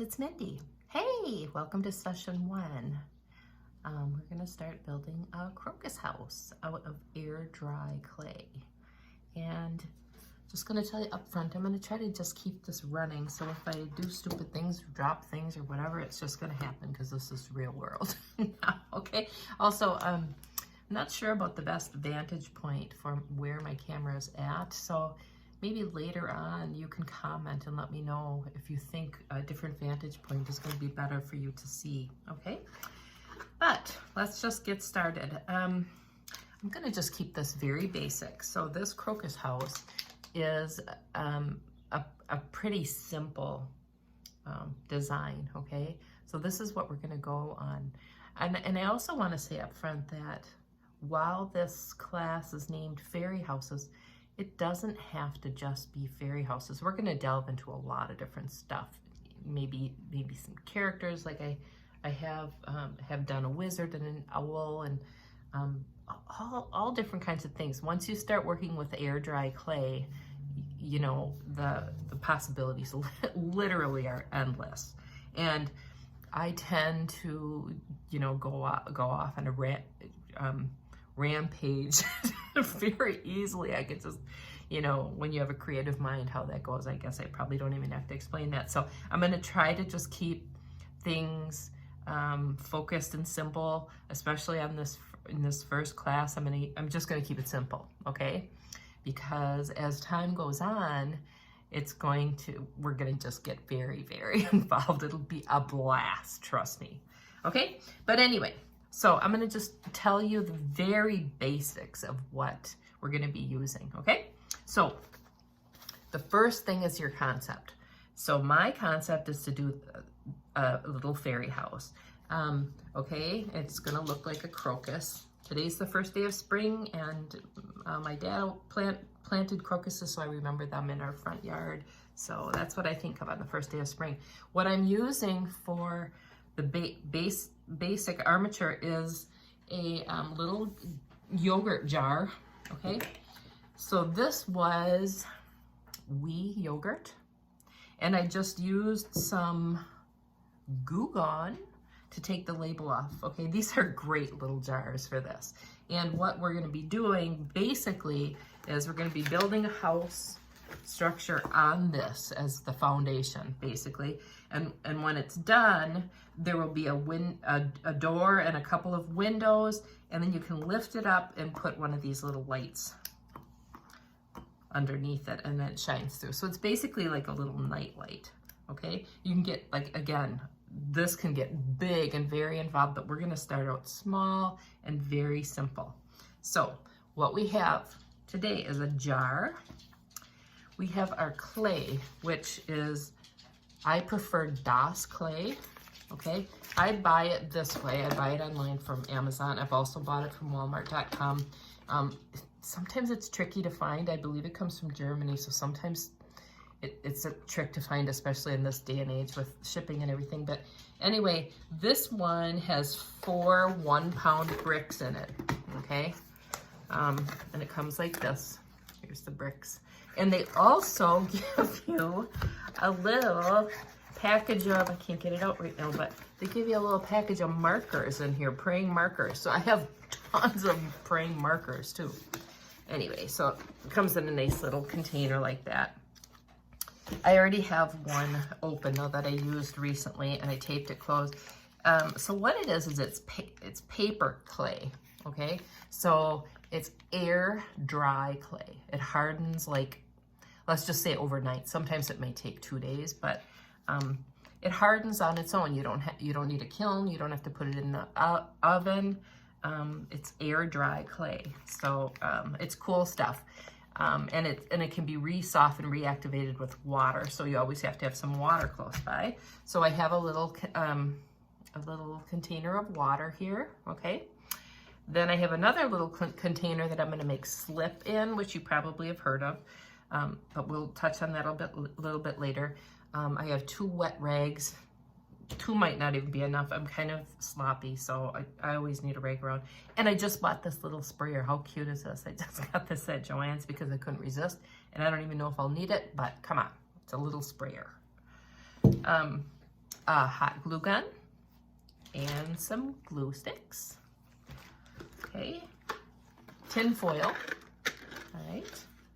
it's Mindy. Hey, welcome to session 1. We're going to start building a crocus house out of air dry clay. And just going to tell you up front, I'm going to try to just keep this running. So if I do stupid things, drop things or whatever, it's just going to happen because this is real world. Okay. Also, I'm not sure about the best vantage point for where my camera is at. So maybe later on you can comment and let me know if you think a different vantage point is going to be better for you to see, okay? But let's just get started. I'm going to just keep this very basic. So this crocus house is a pretty simple design, okay? So this is what we're going to go on. And I also want to say up front that while this class is named Fairy Houses, it doesn't have to just be fairy houses. We're going to delve into a lot of different stuff. Maybe some characters, like I have done a wizard and an owl and all different kinds of things. Once you start working with air dry clay, you know, the possibilities literally are endless. And I tend to, you know, go off on a rampage very easily. I could just, you know, when you have a creative mind, how that goes, I guess I probably don't even have to explain that. So I'm going to try to just keep things focused and simple, especially on in this first class. I'm just going to keep it simple, okay? Because as time goes on, we're going to just get very, very involved. It'll be a blast, trust me. Okay? But anyway, so I'm going to just tell you the very basics of what we're going to be using, okay? So the first thing is your concept. So my concept is to do a little fairy house. Okay, it's going to look like a crocus. Today's the first day of spring, and my dad planted crocuses, so I remember them in our front yard. So that's what I think of on the first day of spring. What I'm using for the basic armature is a little yogurt jar, okay? So this was wee yogurt, and I just used some Goo Gone to take the label off, okay? These are great little jars for this. And what we're gonna be doing basically is we're gonna be building a house structure on this as the foundation, basically. And when it's done, there will be a door and a couple of windows, and then you can lift it up and put one of these little lights underneath it, and then it shines through. So it's basically like a little night light, okay? You can get, like, again, this can get big and very involved, but we're gonna start out small and very simple. So what we have today is a jar. We have our clay, which is, I prefer DOS clay, okay? I buy it this way. I buy it online from Amazon. I've also bought it from Walmart.com. Sometimes it's tricky to find. I believe it comes from Germany, so sometimes it's a trick to find, especially in this day and age with shipping and everything. But anyway, this one has 4 1-pound bricks in it, okay? And it comes like this. Here's the bricks. And they also give you a little package of, I can't get it out right now, but they give you a little package of markers in here, praying markers. So I have tons of praying markers too. Anyway, so it comes in a nice little container like that. I already have one open though that I used recently, and I taped it closed. So what it is it's paper clay, okay? So it's air dry clay. It hardens, like, let's just say overnight. Sometimes it may take 2 days, but it hardens on its own. You don't need a kiln. You don't have to put it in the oven. It's air dry clay, so it's cool stuff. And it can be re-softened, reactivated with water. So you always have to have some water close by. So I have a little container of water here, okay? Then I have another little container that I'm going to make slip in, which you probably have heard of, but we'll touch on that a little bit later. I have 2 wet rags. 2 might not even be enough. I'm kind of sloppy, so I always need a rag around. And I just bought this little sprayer. How cute is this? I just got this at Joann's because I couldn't resist, and I don't even know if I'll need it, but come on, it's a little sprayer. a hot glue gun and some glue sticks. Okay, tin foil. All right,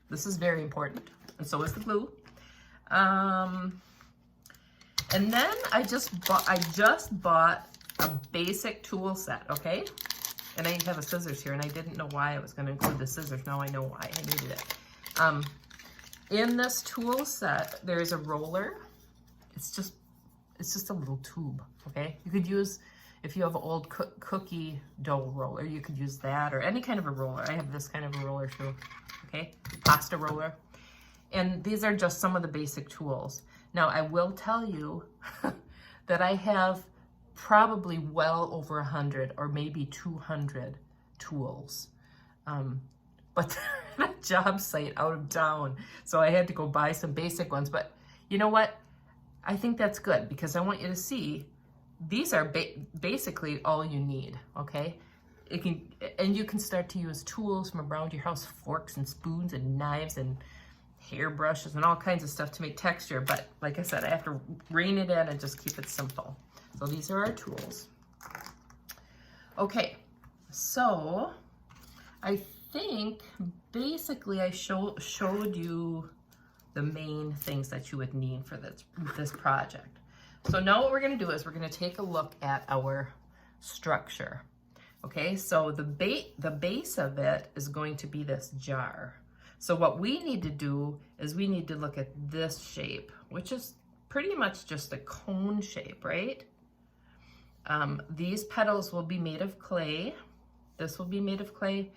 this is very important, and so is the glue. And then I just bought a basic tool set. Okay, and I have a scissors here, and I didn't know why I was going to include the scissors. Now I know why I needed it. In this tool set, there is a roller. It's just a little tube, okay? You could use, if you have an old cookie dough roller, you could use that or any kind of a roller. I have this kind of a roller too, okay? Pasta roller. And these are just some of the basic tools. Now, I will tell you that I have probably well over 100 or maybe 200 tools. But they're at a job site out of town, so I had to go buy some basic ones. But you know what? I think that's good because I want you to see these are basically all you need, okay? And you can start to use tools from around your house, forks and spoons and knives and hairbrushes and all kinds of stuff to make texture. But like I said, I have to rein it in and just keep it simple. So these are our tools. Okay, so I think basically I showed you the main things that you would need for this project. So now what we're going to do is we're going to take a look at our structure. Okay, so the base of it is going to be this jar. So what we need to do is we need to look at this shape, which is pretty much just a cone shape, right? These petals will be made of clay. This will be made of clay.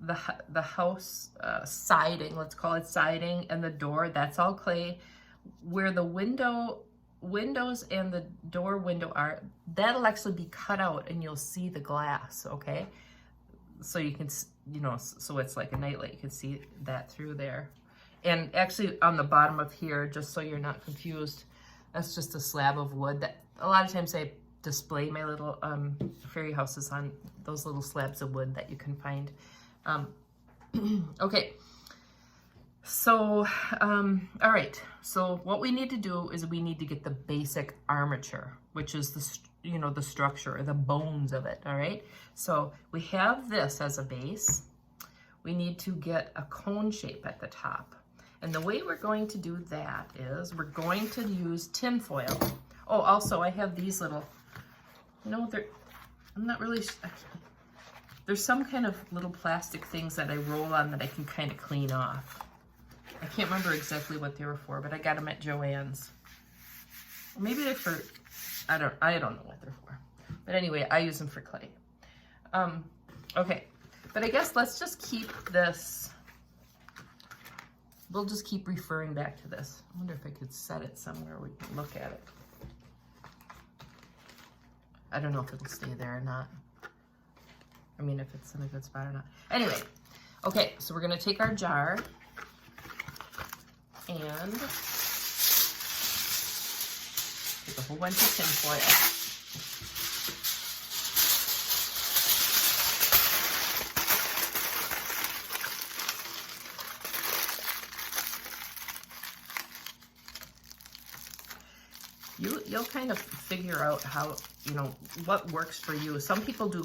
The house siding, let's call it siding, and the door, that's all clay. Where the windows and the door window are, that'll actually be cut out and you'll see the glass, okay? So you can, you know, so it's like a nightlight, you can see that through there. And actually on the bottom of here, just so you're not confused, that's just a slab of wood that a lot of times I display my little fairy houses on those little slabs of wood that you can find. Okay, so, all right, so what we need to do is we need to get the basic armature, which is the structure or the bones of it, all right? So we have this as a base. We need to get a cone shape at the top. And the way we're going to do that is we're going to use tin foil. Oh, also I have these little, I'm not really, there's some kind of little plastic things that I roll on that I can kind of clean off. I can't remember exactly what they were for, but I got them at Joann's. Or maybe they're for, I don't know what they're for. But anyway, I use them for clay. Okay, but I guess let's just keep this, we'll just keep referring back to this. I wonder if I could set it somewhere we can look at it. I don't know if it'll stay there or not. I mean, if it's in a good spot or not. Anyway, okay, so we're gonna take our jar and take a whole bunch of tin foil. You'll kind of figure out how, what works for you. Some people do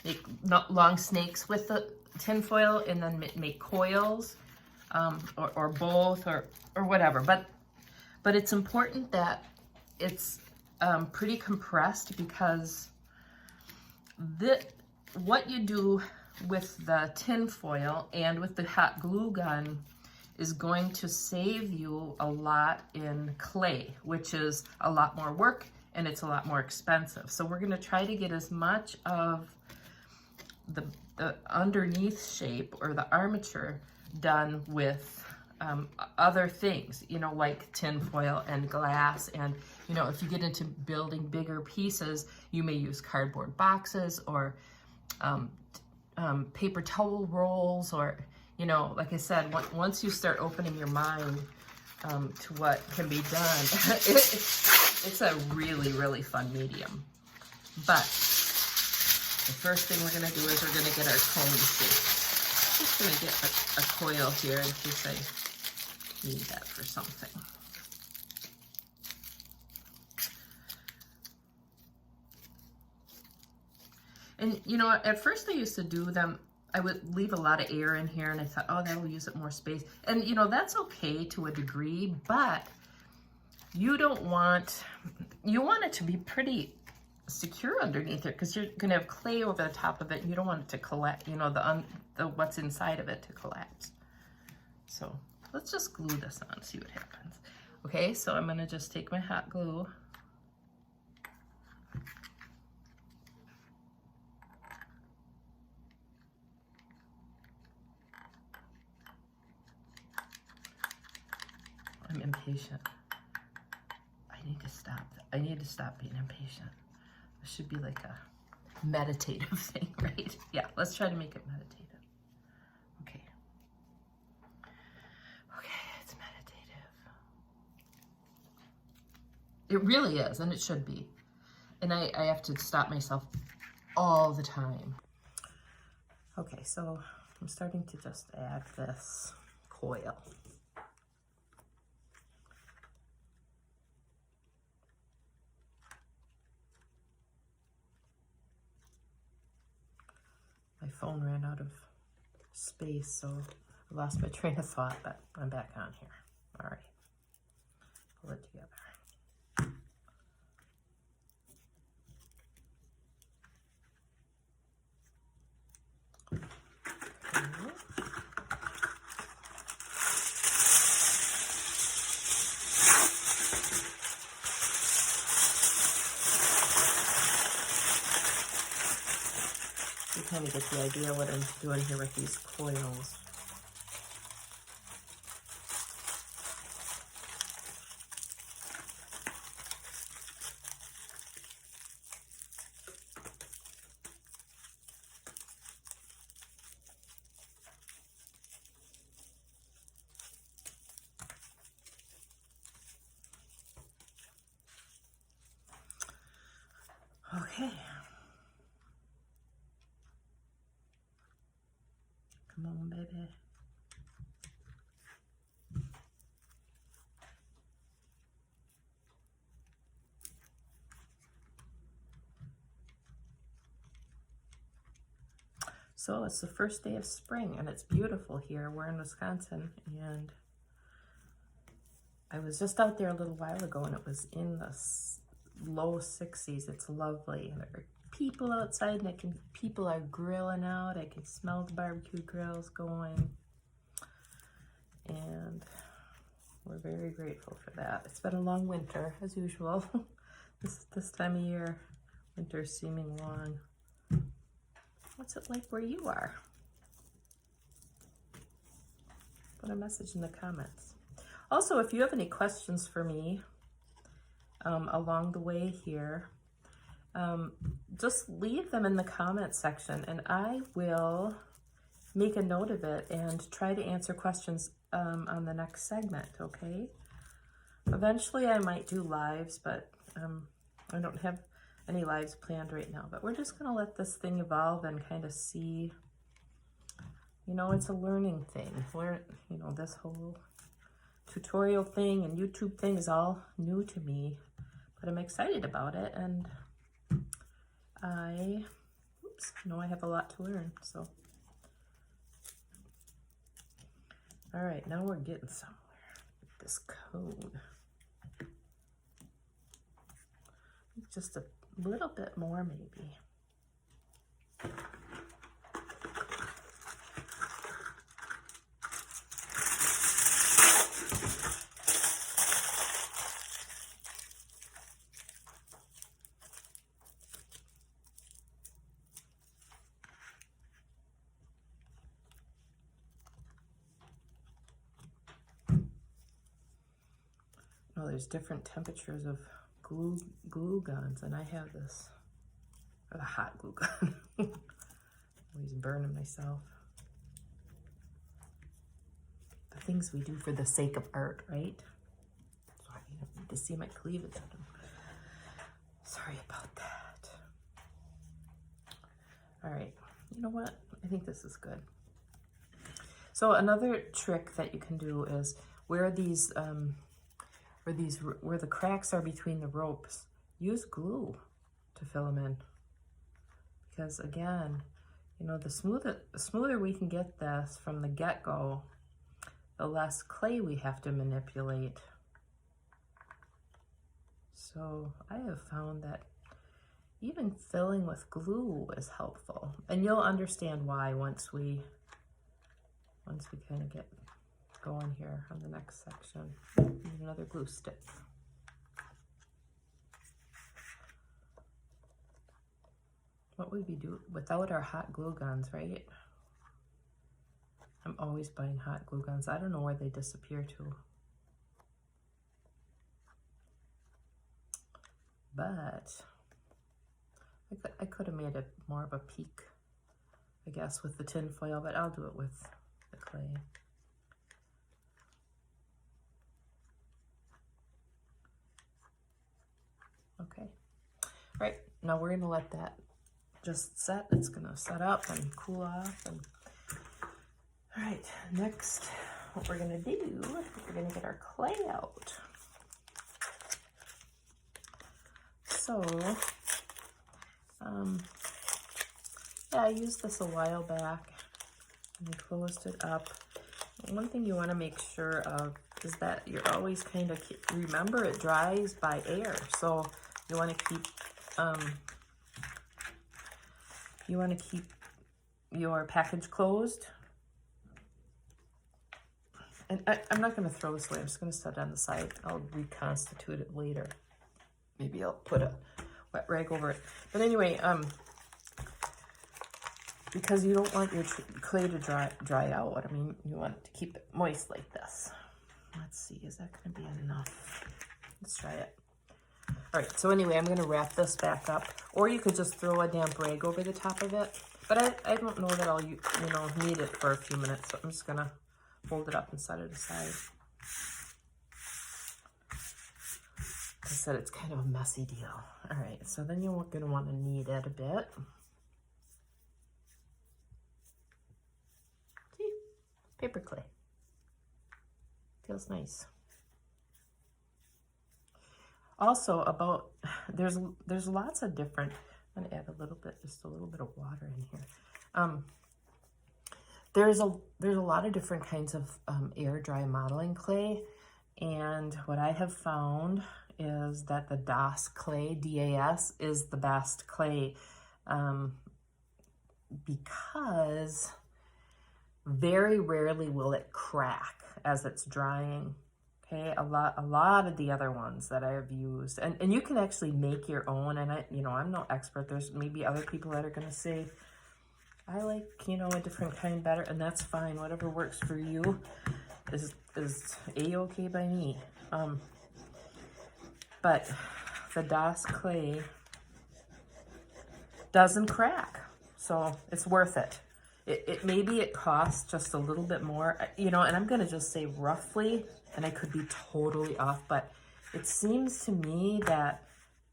make long snakes with the tin foil and then make coils, or both, or whatever. But it's important that it's pretty compressed, because what you do with the tin foil and with the hot glue gun is going to save you a lot in clay, which is a lot more work and it's a lot more expensive. So we're going to try to get as much of the underneath shape or the armature done with other things, like tin foil and glass. And, if you get into building bigger pieces, you may use cardboard boxes or paper towel rolls, or, like I said, once you start opening your mind to what can be done, it's a really, really fun medium. But the first thing we're going to do is we're going to get our cone shape. I'm just going to get a coil here in case I need that for something. And you know, at first I used to do them, I would leave a lot of air in here and I thought, oh, that'll use up more space. And you know, that's okay to a degree, but you want it to be pretty secure underneath it because you're gonna have clay over the top of it and you don't want it to collapse, you know, the what's inside of it to collapse. So let's just glue this on, see what happens. Okay, so I'm gonna just take my hot glue. I'm impatient. I need to stop. I need to stop being impatient. It should be like a meditative thing, right? Yeah, let's try to make it meditative. Okay. Okay, it's meditative. It really is, and it should be. And I have to stop myself all the time. Okay, so I'm starting to just add this coil. My phone ran out of space, so I lost my train of thought, but I'm back on here. All right, pull it together. You kind of get the idea what I'm doing here with these coils. Okay. Come on, baby. So it's the first day of spring and it's beautiful here. We're in Wisconsin and I was just out there a little while ago and it was in the low 60s. It's lovely. And there are people outside and people are grilling out. I can smell the barbecue grills going. And we're very grateful for that. It's been a long winter as usual. this time of year, winter's seeming long. What's it like where you are? Put a message in the comments. Also, if you have any questions for me along the way here, just leave them in the comment section and I will make a note of it and try to answer questions on the next segment, okay? Eventually I might do lives, but I don't have any lives planned right now, but we're just gonna let this thing evolve and kind of see, you know, it's a learning thing. You know, this whole tutorial thing and YouTube thing is all new to me, but I'm excited about it and I know I have a lot to learn, so. All right, now we're getting somewhere with this code. Just a little bit more maybe. Oh, there's different temperatures of glue guns, and I have this, a hot glue gun. Always burning myself. The things we do for the sake of art, right? Sorry, you don't need to see my cleavage. Sorry about that. All right, you know what? I think this is good. So another trick that you can do is where the cracks are between the ropes, use glue to fill them in. because again, you know, the smoother we can get this from the get-go, the less clay we have to manipulate. So I have found that even filling with glue is helpful, and you'll understand why once we kind of get going here on the next section. Need another glue stick. What would we do without our hot glue guns, right? I'm always buying hot glue guns. I don't know where they disappear to. But I could have made it more of a peak, I guess, with the tin foil, but I'll do it with the clay. Okay. All right, now we're gonna let that just set. It's gonna set up and cool off. And all right, next, what we're gonna do, we're gonna get our clay out. So, yeah, I used this a while back and I closed it up. One thing you want to make sure of is that you're always kind of, remember it dries by air. So you want to keep your package closed. And I'm not going to throw this away. I'm just going to set it on the side. I'll reconstitute it later. Maybe I'll put a wet rag over it. But anyway, because you don't want your clay to dry out. I mean, you want to keep it moist like this. Let's see, is that going to be enough? Let's try it. All right, so anyway, I'm going to wrap this back up. Or you could just throw a damp rag over the top of it. But I don't know that I'll, need it for a few minutes. So I'm just going to fold it up and set it aside. Like I said, it's kind of a messy deal. All right, so then you're going to want to knead it a bit. See, paper clay. Feels nice. Also, there's lots of different. I'm gonna add just a little bit of water in here. There's a lot of different kinds of air dry modeling clay, and what I have found is that the DAS clay, DAS, is the best clay because very rarely will it crack as it's drying. Okay, a lot of the other ones that I have used, and you can actually make your own, and I'm no expert. There's maybe other people that are going to say, I like, a different kind better, and that's fine. Whatever works for you is a-okay by me. But the DAS clay doesn't crack, so it's worth it. Maybe it costs just a little bit more, and I'm going to just say roughly, and I could be totally off, but it seems to me that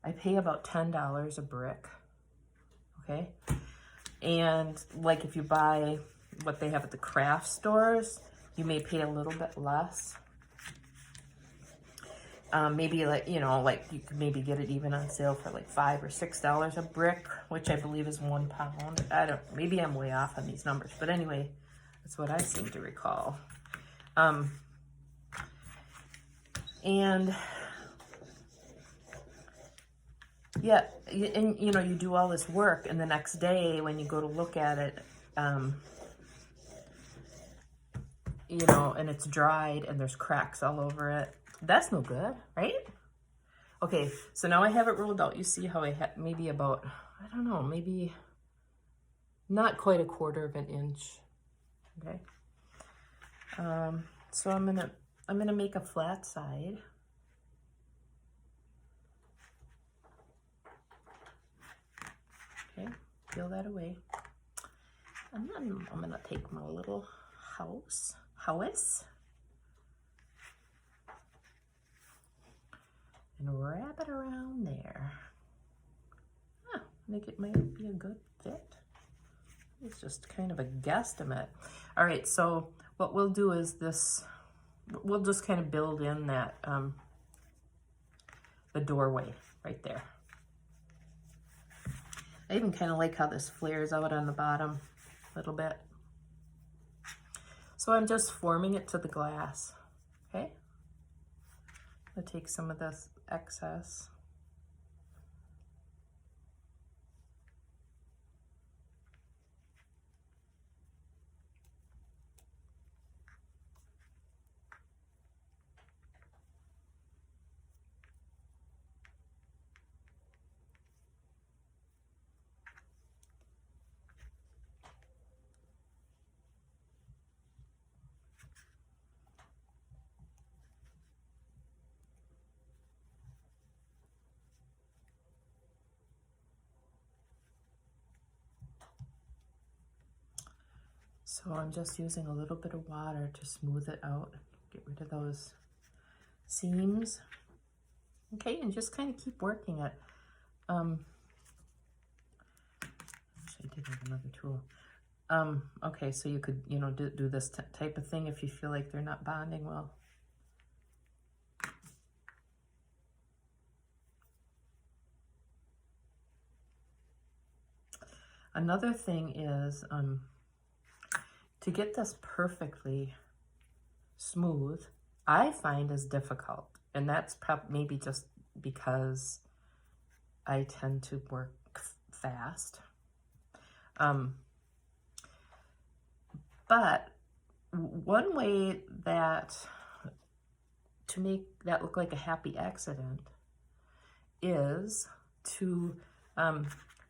I pay about $10 a brick, okay? And like if you buy what they have at the craft stores, you may pay a little bit less. Maybe like you could maybe get it even on sale for like $5 or $6 a brick, which I believe is 1 pound. Maybe I'm way off on these numbers, but anyway, that's what I seem to recall. And yeah, and you do all this work, and the next day when you go to look at it, and it's dried and there's cracks all over it. That's no good, right? Okay, so now I have it rolled out. You see how I had maybe about, I don't know, maybe not quite a 1/4 of an inch. Okay. So I'm gonna make a flat side. Okay, peel that away. And then I'm gonna take my little house, and wrap it around there. I think it might be a good fit. It's just kind of a guesstimate. All right, so what we'll do is we'll just kind of build in that, the doorway right there. I even kind of like how this flares out on the bottom a little bit. So I'm just forming it to the glass, okay? I'll take some of this excess. So I'm just using a little bit of water to smooth it out, get rid of those seams. Okay, and just kind of keep working it. Actually, I did have another tool. Okay, so you could, you know, do this type of thing if you feel like they're not bonding well. Another thing is, to get this perfectly smooth, I find is difficult. And that's maybe just because I tend to work fast. But one way that to make that look like a happy accident is to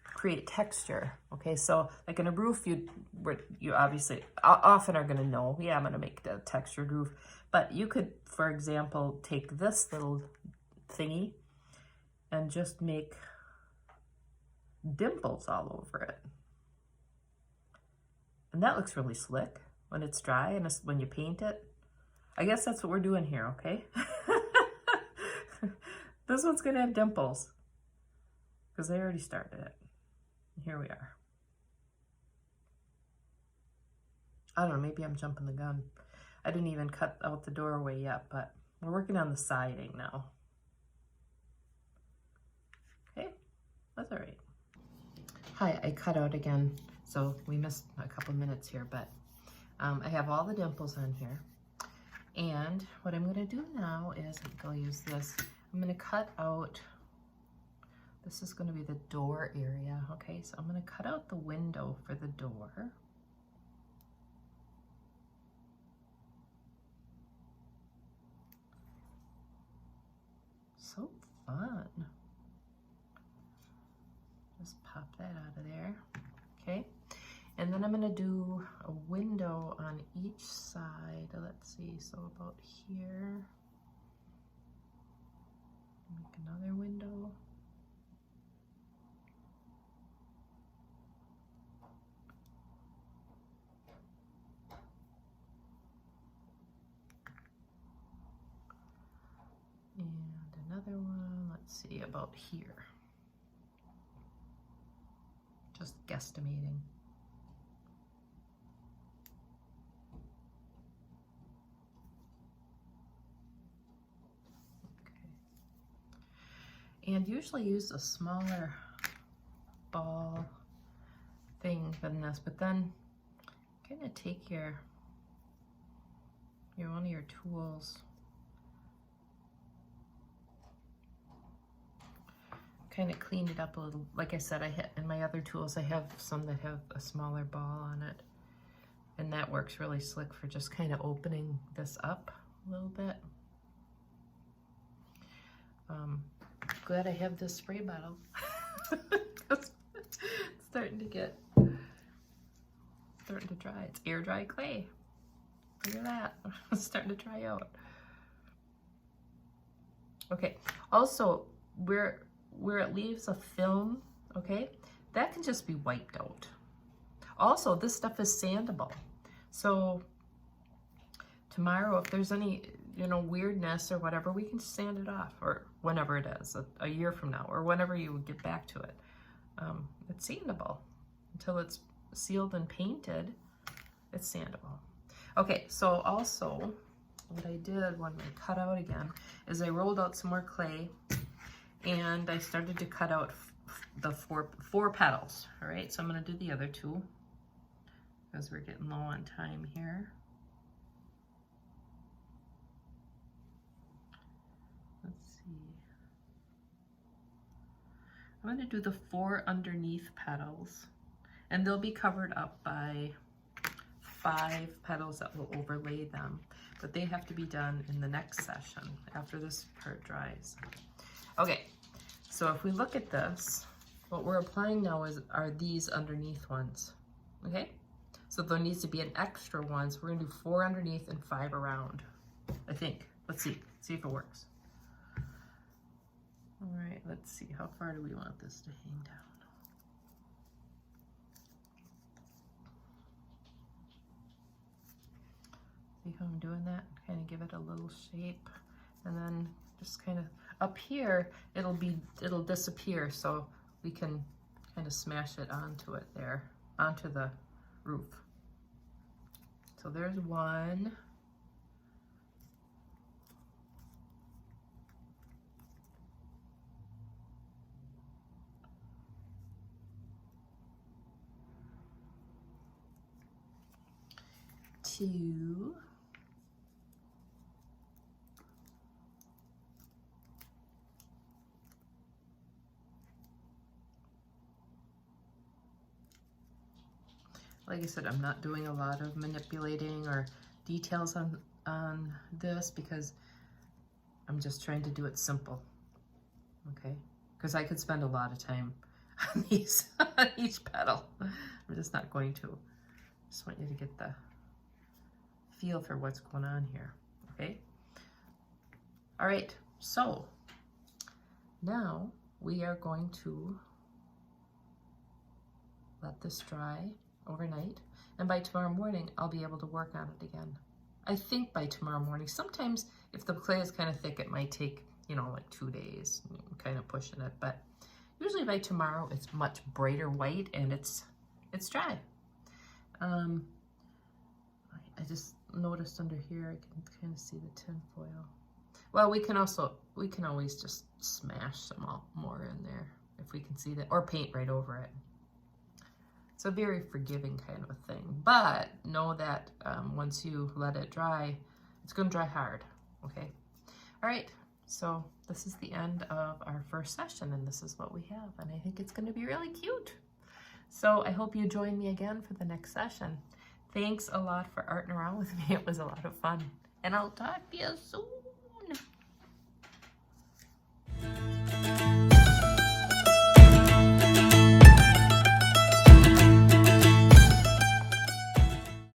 create texture. Okay, so like in a roof, you obviously often are going to know, yeah, I'm going to make the textured roof. But you could, for example, take this little thingy and just make dimples all over it. And that looks really slick when it's dry and when you paint it. I guess that's what we're doing here, okay? This one's going to have dimples because they already started it. Here we are. I don't know, maybe I'm jumping the gun. I didn't even cut out the doorway yet, but we're working on the siding now. Okay, that's all right. Hi, I cut out again, so we missed a couple minutes here, but I have all the dimples on here. And what I'm gonna do now is, I'll use this, I'm gonna cut out, this is gonna be the door area, okay? So I'm gonna cut out the window for the door. So fun. Just pop that out of there, okay? And then I'm gonna do a window on each side. Let's see, so about here. Make another window. And another one, let's see, about here. Just guesstimating. Okay. And usually use a smaller ball thing than this, but then kind of take your one of your tools, kind of clean it up a little. Like I said, in my other tools, I have some that have a smaller ball on it, and that works really slick for just kind of opening this up a little bit. Glad I have this spray bottle. It's starting to dry. It's air dry clay. Look at that. It's starting to dry out. Okay. Also, where it leaves a film, okay, that can just be wiped out. Also, this stuff is sandable. So tomorrow, if there's any, weirdness or whatever, we can sand it off, or whenever it is, a year from now, or whenever you get back to it. It's sandable. Until it's sealed and painted, it's sandable. Okay, so also, what I did when I cut out again is I rolled out some more clay, and I started to cut out the four petals. All right, so I'm going to do the other two because we're getting low on time here. Let's see. I'm going to do the 4 underneath petals, and they'll be covered up by 5 petals that will overlay them, but they have to be done in the next session after this part dries. Okay, so if we look at this, what we're applying now are these underneath ones, okay? So there needs to be an extra one, so we're gonna do 4 underneath and 5 around, I think. Let's see if it works. All right, let's see, how far do we want this to hang down? See how I'm doing that? Kind of give it a little shape, and then just kind of up here, it'll disappear, so we can kind of smash it onto it there, onto the roof. So there's one. Two. Like I said, I'm not doing a lot of manipulating or details on this because I'm just trying to do it simple, okay? Because I could spend a lot of time on these, on each petal. I'm just not going to. Just want you to get the feel for what's going on here, okay? All right, so now we are going to let this dry overnight, and by tomorrow morning I'll be able to work on it again. I think by tomorrow morning. Sometimes if the clay is kind of thick, it might take, you know, like 2 days, kind of pushing it, but usually by tomorrow it's much brighter white and it's dry. I just noticed under here I can kind of see the tin foil. Well, we can always just smash some more in there if we can see that, or paint right over it. It's a very forgiving kind of a thing, but know that once you let it dry, it's going to dry hard, okay? All right, so this is the end of our first session, and this is what we have, and I think it's going to be really cute. So I hope you join me again for the next session. Thanks a lot for arting around with me. It was a lot of fun, and I'll talk to you soon.